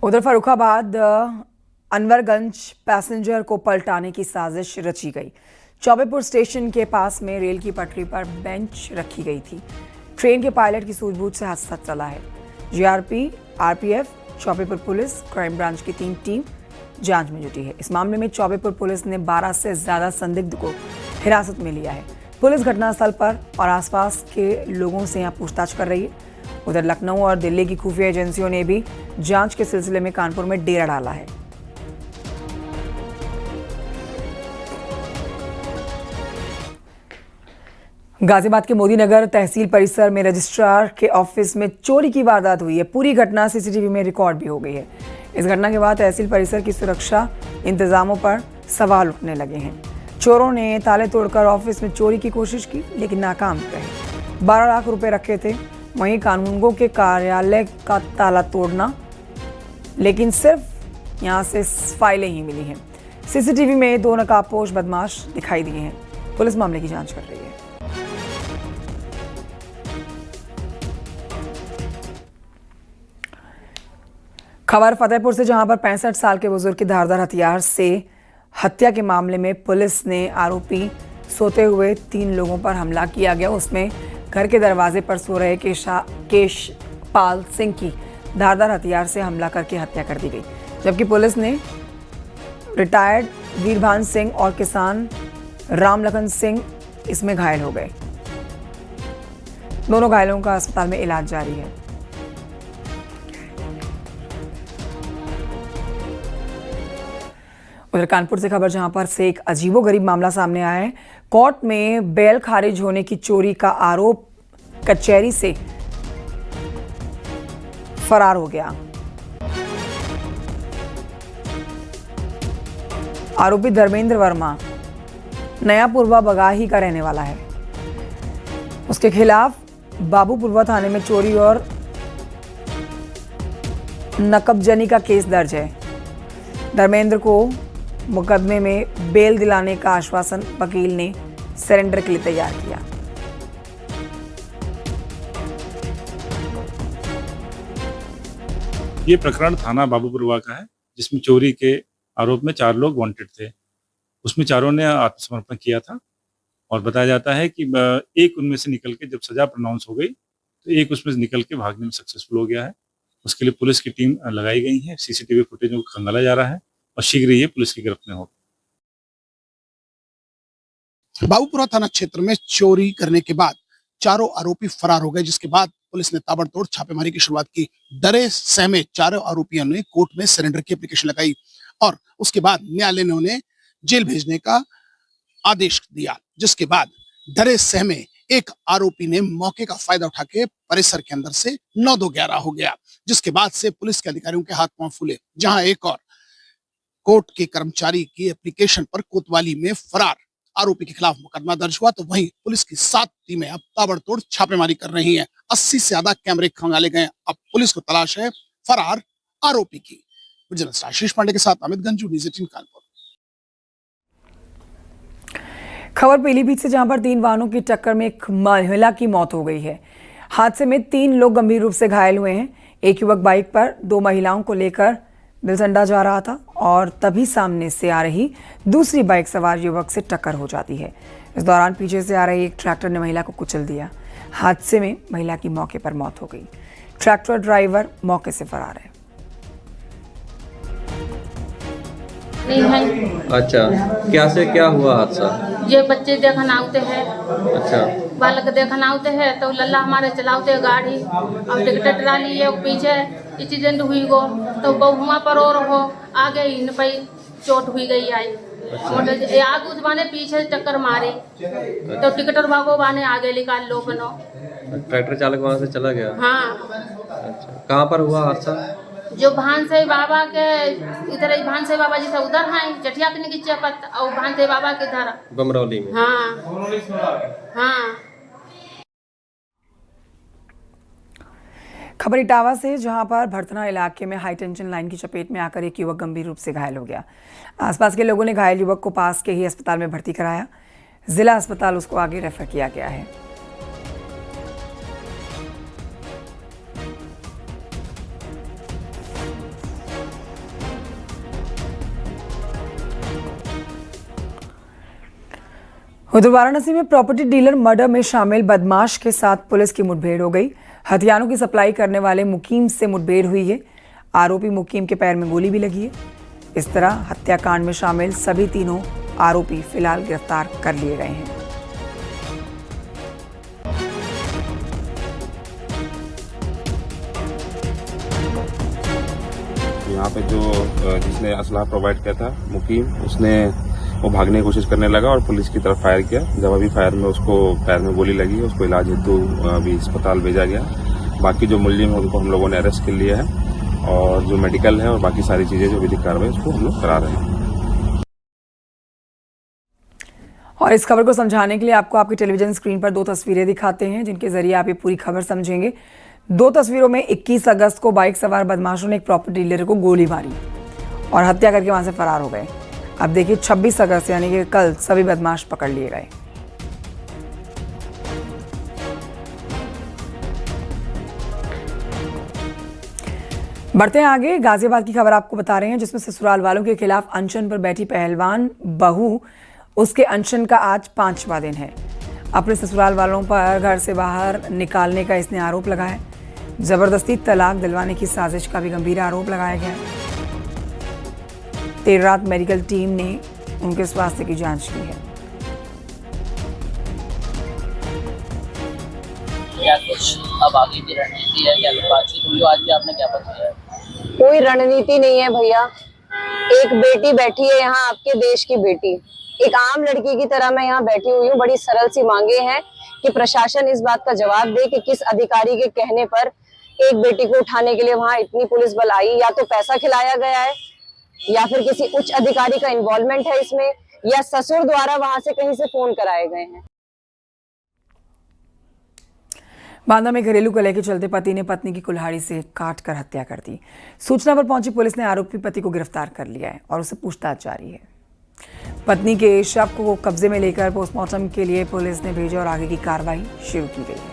उधर फर्रुखाबाद अनवरगंज पैसेंजर को पलटाने की साजिश रची गई। चौबेपुर स्टेशन के पास में रेल की पटरी पर बेंच रखी गई थी। ट्रेन के पायलट की सूझबूझ से हादसा चला है। GRP, RPF, Chaubepur police, crime branch की 3 टीम जांच में जुटी है। इस मामले में चौबेपुर पुलिस ने 12 से ज्यादा संदिग्ध को हिरासत में लिया है। पुलिस घटनास्थल पर और आसपास के लोगों से यहां पूछताछ कर रही है। उधर लखनऊ और दिल्ली की खुफिया एजेंसियों ने भी जांच के सिलसिले में कानपुर में डेरा डाला है। गाजियाबाद के मोदी नगर तहसील परिसर में रजिस्ट्रार के ऑफिस में चोरी की वारदात हुई है। पूरी घटना सीसीटीवी में रिकॉर्ड भी हो गई है। इस घटना के बाद तहसील परिसर की सुरक्षा इंतजामों पर सवाल उठने लगे हैं। चोरों ने ताले तोड़कर ऑफिस में चोरी की कोशिश की, लेकिन नाकाम रहे। 12 लाख रुपए रखे थे। वहीं कानूनगो के कार्यालय का ताला तोड़ना, लेकिन सिर्फ यहां से फाइलें ही मिली हैं। सीसीटीवी में 2 नकाबपोश बदमाश दिखाई दिए हैं। पुलिस मामले की जांच कर रही है। खबर फतेहपुर से, जहां पर 65 साल के बुजुर्ग की धारदार हथियार से हत्या के मामले में पुलिस ने आरोपी सोते हुए 3 लोगों पर हमला किया गया। उसमें घर के दरवाजे पर सो रहे केशपाल सिंह की धारदार हथियार से हमला करके हत्या कर दी गई, जबकि पुलिस ने रिटायर्ड वीरभान सिंह और किसान रामलखन सिंह इसमें घायल हो गए। दोनों घायलों का अस्पताल में इलाज जारी है। उधर कानपुर से खबर, जहां पर से एक अजीबोगरीब मामला सामने आया है। कोर्ट में बेल खारिज होने की चोरी का आरोप कचहरी से फरार हो गया। आरोपी धर्मेंद्र वर्मा नयापुरवा बगाही का रहने वाला है। उसके खिलाफ बाबूपुरवा थाने में चोरी और नकबजनी का केस दर्ज है। धर्मेंद्र को मुकदमे में बेल दिलाने का आश्वासन वकील ने सरेंडर के लिए तैयार किया। ये प्रकरण थाना बाबूपुरवा का है, जिसमें चोरी के आरोप में 4 लोग वांटेड थे। उसमें चारों ने आत्मसमर्पण किया था और बताया जाता है कि एक उनमें से निकल के, जब सजा प्रोनाउंस हो गई तो एक उसमें से निकल के भागने में सक्सेसफुल हो गया है। उसके लिए पुलिस की टीम लगाई गई है। सीसीटीवी फुटेज को खंगाला जा रहा है और शीघ्र ही ये पुलिस की गिरफ्त में होगा। बाबूपुरा थाना क्षेत्र में चोरी करने के बाद चारों आरोपी फरार हो गए, जिसके बाद पुलिस ने ताबड़तोड़ छापेमारी की शुरुआत की। डरे सहमे चारों आरोपियों ने कोर्ट में सरेंडर की एप्लीकेशन लगाई और उसके बाद न्यायालय ने उन्हें जेल भेजने का आदेश दिया, जिसके बाद डरे सहमे एक आरोपी ने मौके का फायदा उठा के परिसर के अंदर से 9-2-11 हो गया, जिसके बाद से पुलिस के अधिकारियों के हाथ पांव फूले। जहां एक और कोर्ट के कर्मचारी की एप्लीकेशन पर कोतवाली में फरार आरोपी के खिलाफ मुकदमा दर्ज हुआ, तो वहीं पुलिस की 7 टीमें अब ताबड़तोड़ छापेमारी कर रही हैं। 80 से ज्यादा कैमरे खंगाले गए। अब पुलिस को तलाश है फरार आरोपी की। जर्नलिस्ट आशीष पांडे के साथ अमित गंजू, न्यूज़ 18 कानपुर। खबर पीलीभीत से, जहां पर 3 वाहनों की टक्कर में एक महिला की मौत हो गई है। हादसे में 3 लोग गंभीर रूप से घायल हुए हैं। एक युवक बाइक पर 2 महिलाओं को लेकर बिलसंडा जा रहा था और तभी सामने से आ रही दूसरी बाइक सवार युवक से टक्कर हो जाती है। इस दौरान पीछे से आ रही एक ट्रैक्टर ने महिला को कुचल दिया। हादसे में महिला की मौके पर मौत हो गई। ट्रैक्टर ड्राइवर मौके से फरार है। अच्छा, क्या से क्या हुआ हादसा? ये बच्चे देखन आते हैं। अच्छा, बालक देखन आते हैं तो लल्ला हमारे चलाते गाड़ी और टिकट ट्राली है पीछे एक्सीडेंट हुई गो, तो बहुआ पर और हो आगे इन पे चोट हुई गई आई। आगे उस बाने पीछे टक्कर मारी तो टिकटर भागो बाने आगे निकाल लो बनो। ट्रैक्टर चालक वहाँ से चला गया? हाँ। अच्छा, कहाँ पर हुआ हादसा? जो भानसे बाबा के इधर ही, भानसे बाबा जी से उधर हैं जटिया के नीचे चपत और भानसे बाबा के इधर बमरौली में। हाँ हाँ। खबर इटावा से, जहां पर भरथना इलाके में हाई टेंशन लाइन की चपेट में आकर एक युवक गंभीर रूप से घायल हो गया। आसपास के लोगों ने घायल युवक को पास के ही अस्पताल में भर्ती कराया। जिला अस्पताल उसको आगे रेफर किया गया है। उधर वाराणसी में प्रॉपर्टी डीलर मर्डर में शामिल बदमाश के साथ पुलिस की मुठभेड़ हो गई। हथियारों की सप्लाई करने वाले मुकीम से मुठभेड़ हुई है। आरोपी मुकीम के पैर में गोली भी लगी है। इस तरह हत्याकांड में शामिल सभी तीनों आरोपी फिलहाल गिरफ्तार कर लिए गए हैं। यहाँ पे जो जिसने असला प्रोवाइड किया था मुकीम, उसने वो भागने की कोशिश करने लगा और पुलिस की तरफ फायर किया। जब अभी फायर में उसको पैर में गोली लगी, उसको इलाज हेतु अभी अस्पताल भेजा गया। बाकी जो मुलजिम है उनको हम लोगों ने अरेस्ट कर लिया है और जो मेडिकल है और बाकी सारी चीजें जो विधिक कार्रवाई उसको हम लोग करा रहे हैं। और इस खबर को समझाने के लिए आपको आपकी टेलीविजन स्क्रीन पर दो तस्वीरें दिखाते हैं, जिनके जरिए आप ये पूरी खबर समझेंगे। दो तस्वीरों में 21 अगस्त को बाइक सवार बदमाशों ने एक प्रॉपर्टी डीलर को गोली मारी और हत्या करके वहां से फरार हो गए। अब देखिए 26 अगस्त यानी कि कल सभी बदमाश पकड़ लिए गए। बढ़ते हैं आगे। गाजियाबाद की खबर आपको बता रहे हैं, जिसमें ससुराल वालों के खिलाफ अनशन पर बैठी पहलवान बहू, उसके अनशन का आज 5वां दिन है। अपने ससुराल वालों पर घर से बाहर निकालने का इसने आरोप लगाया। जबरदस्ती तलाक दिलवाने की साजिश का भी गंभीर आरोप लगाया गया है। देर रात मेडिकल टीम ने उनके स्वास्थ्य की जांच की है। क्या कुछ अब आगे की रणनीति है, क्या कुछ बातचीत हुई आज भी आपने क्या बताया? कोई रणनीति नहीं है भैया। एक बेटी बैठी है यहाँ, आपके देश की बेटी, एक आम लड़की की तरह मैं यहाँ बैठी हुई हूँ। बड़ी सरल सी मांगे हैं कि प्रशासन इस बात का जवाब दे कि किस अधिकारी के कहने पर एक बेटी को उठाने के लिए वहाँ इतनी पुलिस बल आई। या तो पैसा खिलाया गया है या फिर किसी उच्च अधिकारी का इन्वॉल्वमेंट है इसमें, या ससुर द्वारा वहां से कहीं से फोन कराए गए हैं। बांदा में घरेलू कलह के चलते पति ने पत्नी की कुल्हाड़ी से काटकर हत्या कर दी। सूचना पर पहुंची पुलिस ने आरोपी पति को गिरफ्तार कर लिया है और उससे पूछताछ जारी है। पत्नी के शव को कब्जे में लेकर पोस्टमार्टम के लिए पुलिस ने भेजा और आगे की कार्रवाई शुरू की गई है।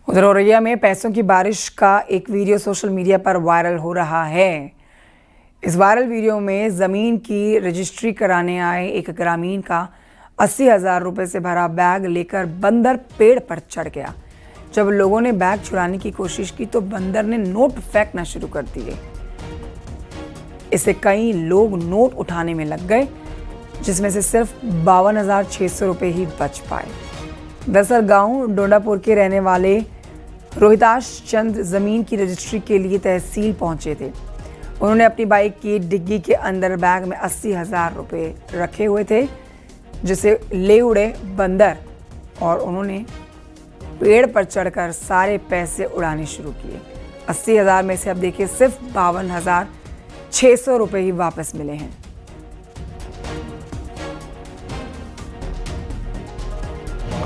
उधर औरैया में पैसों की बारिश का एक वीडियो सोशल मीडिया पर वायरल हो रहा है। इस वायरल वीडियो में जमीन की रजिस्ट्री कराने आए एक ग्रामीण का 80,000 रुपए से भरा बैग लेकर बंदर पेड़ पर चढ़ गया। जब लोगों ने बैग चुराने की कोशिश की तो बंदर ने नोट फेंकना शुरू कर दिए। इससे कई लोग नोट उठाने में लग गए, जिसमें से सिर्फ 52,600 रुपए ही बच पाए। दरअसल गांव डोडापुर के रहने वाले रोहिताश चंद जमीन की रजिस्ट्री के लिए तहसील पहुंचे थे। उन्होंने अपनी बाइक की डिग्गी के अंदर बैग में 80,000 रुपए रखे हुए थे, जिसे ले उड़े बंदर और उन्होंने पेड़ पर चढ़कर सारे पैसे उड़ाने शुरू किए। 80,000 में से अब देखिए सिर्फ 52,600 रुपए ही वापस मिले हैं।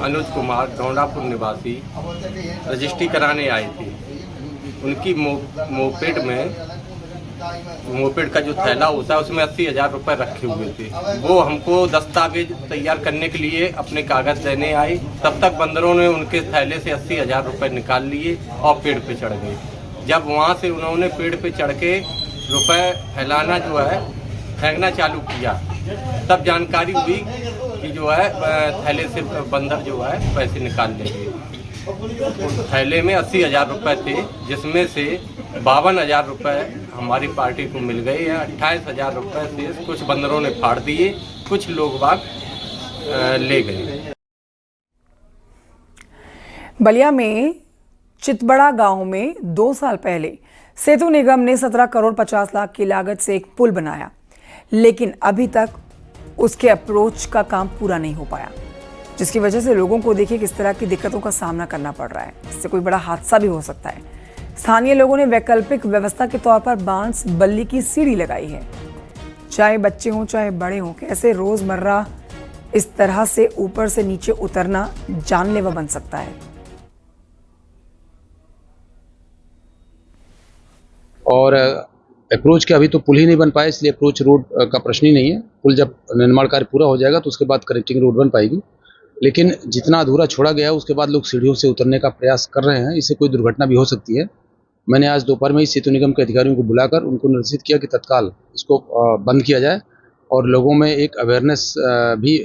अनुज कुमार डोंडापुर निवासी रजिस्ट्री कराने आए थे। उनकी मोपेड का जो थैला होता है उसमें 80,000 रुपये रखे हुए थे। वो हमको दस्तावेज तैयार करने के लिए अपने कागज देने आए, तब तक बंदरों ने उनके थैले से 80,000 रुपये निकाल लिए और पेड़ पे चढ़ गए। जब वहाँ से उन्होंने पेड़ पे चढ़ के रुपये फैलाना जो है फेंकना चालू किया, तब जानकारी हुई कि जो है थैले से बंदर जो है पैसे निकाल लेंगे। थैले में 80,000 रुपये थे, जिसमें से 52,000 रुपये हमारी पार्टी को मिल गए हैं। 28,000 रुपये से कुछ बंदरों ने फाड़ दिए, कुछ लोग बाग ले गए। बलिया में चितबड़ा गांव में 2 साल पहले सेतु निगम ने 17 करोड़ 50 लाख की लागत से एक पुल बनाया, लेकिन अभी तक उसके अप्रोच का काम पूरा नहीं हो पाया, जिसकी वजह से लोगों को देखिए किस तरह की दिक्कतों का सामना करना पड़ रहा है। इससे कोई बड़ा हादसा भी हो सकता है। स्थानीय लोगों ने वैकल्पिक व्यवस्था के तौर पर बांस बल्ली की सीढ़ी लगाई है। चाहे बच्चे हों चाहे बड़े हों, कैसे रोजमर्रा इस तरह से ऊपर से नीचे उतरना जानलेवा बन सकता है। और अप्रोच के अभी तो पुल ही नहीं बन पाया, इसलिए अप्रोच रोड का प्रश्न ही नहीं है। पुल जब निर्माण कार्य पूरा हो जाएगा तो उसके बाद कनेक्टिंग रोड बन पाएगी, लेकिन जितना अधूरा छोड़ा गया है उसके बाद लोग सीढ़ियों से उतरने का प्रयास कर रहे हैं। इससे कोई दुर्घटना भी हो सकती है, मैंने आज दोपहर में ही सेतु निगम के अधिकारियों को बुलाकर उनको निर्देशित किया कि तत्काल इसको बंद किया जाए और लोगों में एक अवेयरनेस भी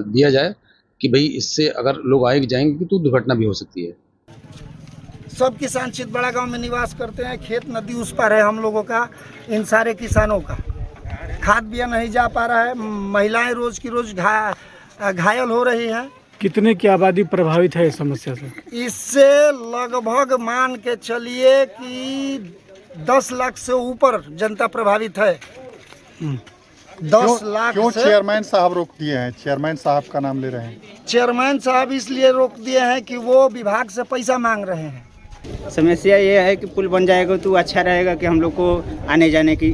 दिया जाए कि भाई इससे अगर लोग आए जाएंगे तो दुर्घटना भी हो सकती है। सब किसान चितबड़ा गांव में निवास करते हैं। खेत नदी उस पर है हम लोगों का, इन सारे किसानों का। खाद बिया नहीं जा पा रहा है, महिलाएं रोज की रोज घायल हो रही हैं। कितने की आबादी प्रभावित है इस समस्या से? इससे लगभग मान के चलिए कि 10 लाख से ऊपर जनता प्रभावित है। 10 लाख। क्यों चेयरमैन साहब रोक दिए हैं? चेयरमैन साहब का नाम ले रहे हैं। चेयरमैन साहब इसलिए रोक दिए हैं कि वो विभाग से पैसा मांग रहे हैं। समस्या ये है कि पुल बन जाएगा तो अच्छा रहेगा कि हम लोग को आने जाने की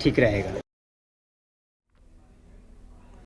ठीक रहेगा।